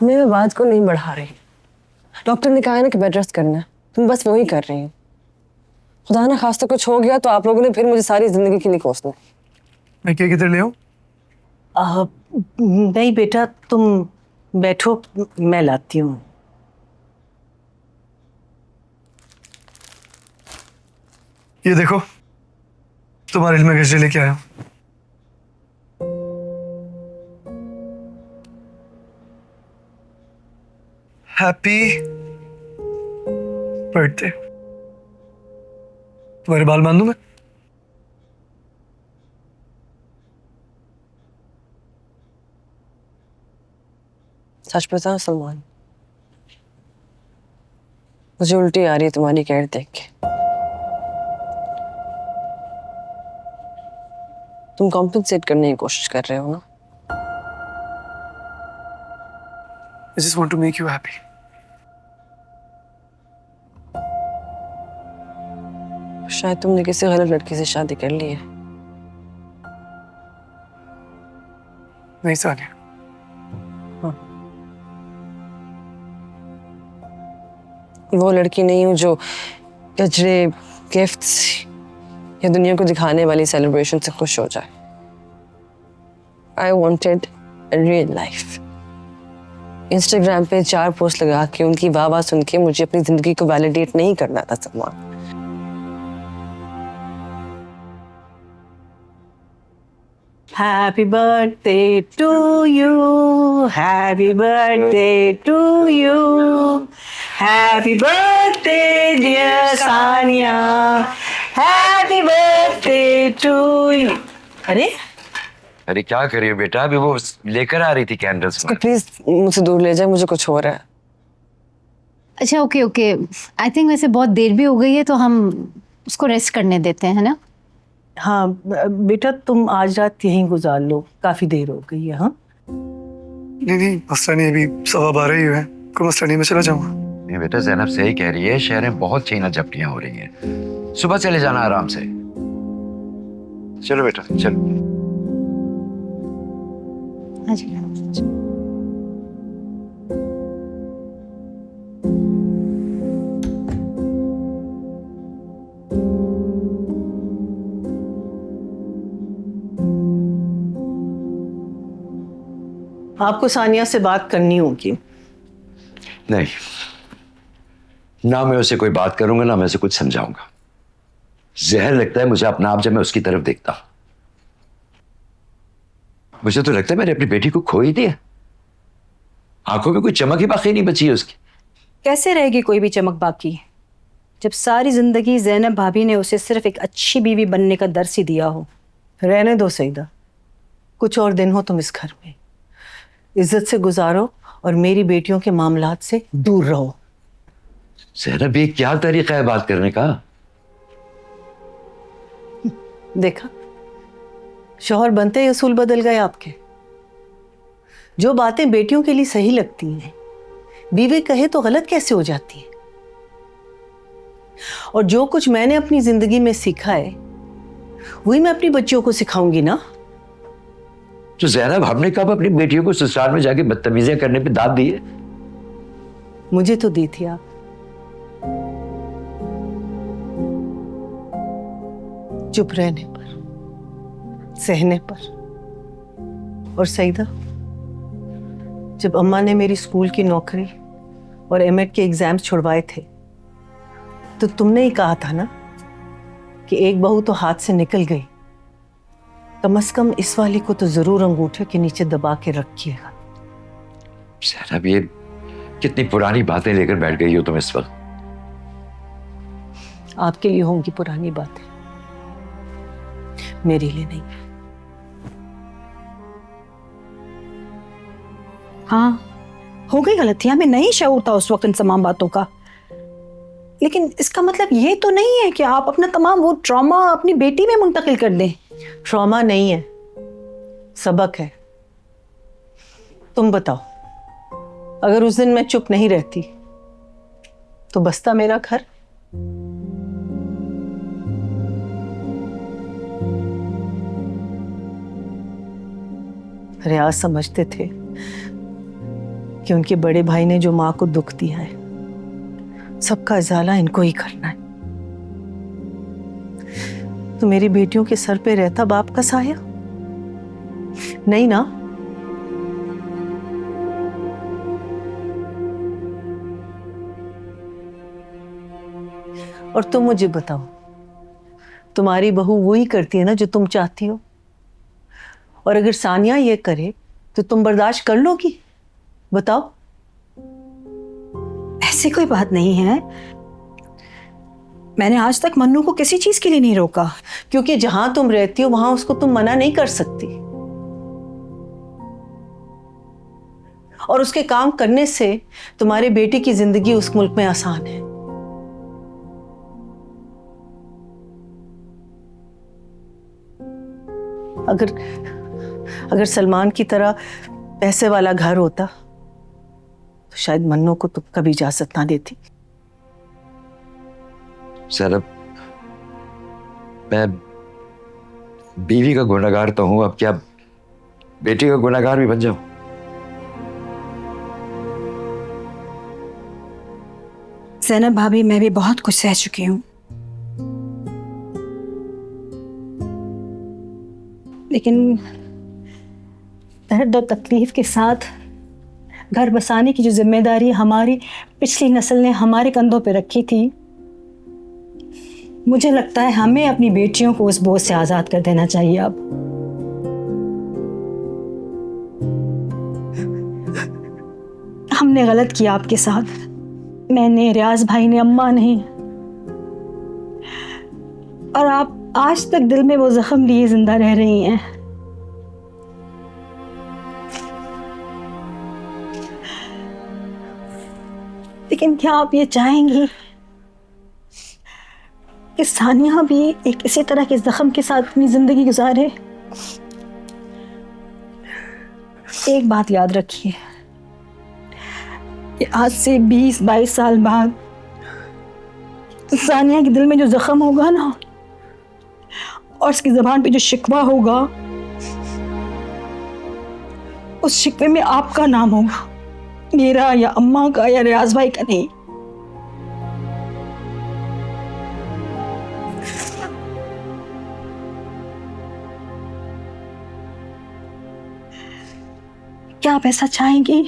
मैं बात को नहीं बढ़ा रही। डॉक्टर ने कहा है ना कि बेड रेस्ट करना है, तुम बस वही कर रही हो। खुदा ना खास्ता कुछ हो गया तो आप लोगों ने फिर मुझे सारी जिंदगी के लिए कोसना। मैं क्या किधर ले आऊं? नहीं बेटा, तुम बैठो, मैं लाती हूँ। ये देखो, तुम्हारे लिए मैं गजरे लेके आया हूं। Happy birthday. तुम्हारे बाल बांधूं मैं? सच बताऊं सलमान, मुझे उल्टी आ रही है तुम्हारी केयर देख के। तुम कॉम्पेंसेट करने की कोशिश कर रहे हो ना। I just want to make you happy. शायद तुमने किसी गलत लड़की से शादी कर ली है। नहीं सानिया, हाँ। वो लड़की नहीं हूँ जो गजरे, गिफ्ट्स या दुनिया को दिखाने वाली सेलिब्रेशन से खुश हो जाए। I wanted a real life. Instagram पे 4 पोस्ट लगा के उनकी वाह सुन के मुझे अपनी जिंदगी को वैलिडेट नहीं करना था Salman. Happy birthday to you, happy birthday to you, happy birthday dear Sania, happy birthday to you. अरे क्या कर रही हो बेटा? अभी वो लेकर आ रही थी कैंडल्स में। प्लीज मुझसे दूर ले जाए, मुझे कुछ हो रहा है। अच्छा ओके ओके, आई थिंक वैसे बहुत देर भी हो गई है तो हम उसको रेस्ट करने देते हैं, है ना? हाँ बेटा, तुम आज रात यहीं गुजार लो, काफी देर हो गई है। हाँ नहीं मसला नहीं, अभी 12:15 ही हुए हैं, कोई मसला नहीं, मैं चला जाऊंगा। नहीं बेटा, ज़ैनब सही कह रही है, शहर में बहुत छीना झपटियां हो रही हैं। सुबह चले जाना आराम से। चलो बेटा चलो। हाँ जी। आपको सानिया से बात करनी होगी। नहीं, ना मैं उसे कोई बात करूंगा ना मैं उसे कुछ समझाऊंगा। जहर लगता है मुझे अपना आप जब मैं उसकी तरफ देखता हूं। मुझे तो लगता है मैंने अपनी बेटी को खो ही दिया। आंखों में कोई चमक ही बाकी नहीं बची है उसकी। कैसे रहेगी कोई भी चमक बाकी जब सारी जिंदगी ज़ैनब भाभी ने उसे सिर्फ एक अच्छी बीवी बनने का दर्स ही दिया हो। रहने दो सईदा, कुछ और दिन हो तुम इस घर में, इज्जत से गुजारो और मेरी बेटियों के मामलात से दूर रहो। ज़ैनब, ये क्या तरीका है बात करने का? देखा, शौहर बनते ही असूल बदल गए आपके। जो बातें बेटियों के लिए सही लगती हैं बीवी कहे तो गलत कैसे हो जाती है। और जो कुछ मैंने अपनी जिंदगी में सीखा है वही मैं अपनी बच्चियों को सिखाऊंगी ना। तो ज़ैनब, हमने कब अपनी बेटियों को ससुराल में जाके बदतमीजियां करने पे दाद दी है? मुझे तो दी थी आप। चुप रहने पर, सहने पर। और सईदा, जब अम्मा ने मेरी स्कूल की नौकरी और एमएड के एग्जाम्स छुड़वाए थे तो तुमने ही कहा था ना कि एक बहू तो हाथ से निकल गई, कम से कम इस वाली को तो जरूर अंगूठे के नीचे दबा के रखिएगा। ज़ैनब, ये कितनी पुरानी बातें लेकर बैठ गई हो तुम इस वक्त। आपके लिए होंगी पुरानी बातें, मेरे लिए नहीं। हाँ, हो गई गलती, हमें नहीं शऊर था उस वक्त इन तमाम बातों का। लेकिन इसका मतलब ये तो नहीं है कि आप अपना तमाम वो ट्रॉमा अपनी बेटी में मुंतकिल कर दें। ट्रॉमा नहीं है, सबक है। तुम बताओ, अगर उस दिन मैं चुप नहीं रहती तो बसता मेरा घर? रियाज समझते थे कि उनके बड़े भाई ने जो माँ को दुख दिया है, सबका इजाला इनको ही करना है। तो मेरी बेटियों के सर पे रहता बाप का साया? नहीं ना। और तुम मुझे बताओ, तुम्हारी बहू वही करती है ना जो तुम चाहती हो? और अगर सानिया ये करे तो तुम बर्दाश्त कर लोगी? बताओ। ऐसी कोई बात नहीं है। मैंने आज तक मन्नू को किसी चीज के लिए नहीं रोका। क्योंकि जहां तुम रहती हो वहां उसको तुम मना नहीं कर सकती, और उसके काम करने से तुम्हारे बेटे की जिंदगी उस मुल्क में आसान है। अगर सलमान की तरह पैसे वाला घर होता तो शायद मन्नू को तुम कभी इजाजत ना देती। ज़ैनब, मैं बीवी का गुनहगार तो हूं, अब क्या बेटी का गुनहगार भी बन जाऊं? ज़ैनब भाभी, मैं भी बहुत कुछ सह चुकी हूँ, लेकिन दर्द और तकलीफ के साथ घर बसाने की जो जिम्मेदारी हमारी पिछली नस्ल ने हमारे कंधों पे रखी थी, मुझे लगता है हमें अपनी बेटियों को उस बोझ से आजाद कर देना चाहिए। अब हमने गलत किया आपके साथ, मैंने, रियाज भाई ने, अम्मा नहीं, और आप आज तक दिल में वो जख्म लिए जिंदा रह रही हैं। लेकिन क्या आप ये चाहेंगी कि सानिया भी एक इसी तरह के जख्म के साथ अपनी जिंदगी गुजारे? एक बात याद रखिए कि आज से 20-22 साल बाद सानिया के दिल में जो जख्म होगा ना, और उसकी ज़बान पे जो शिकवा होगा, उस शिकवे में आपका नाम होगा, मेरा या अम्मा का या रियाज भाई का नहीं। क्या आप ऐसा चाहेंगी?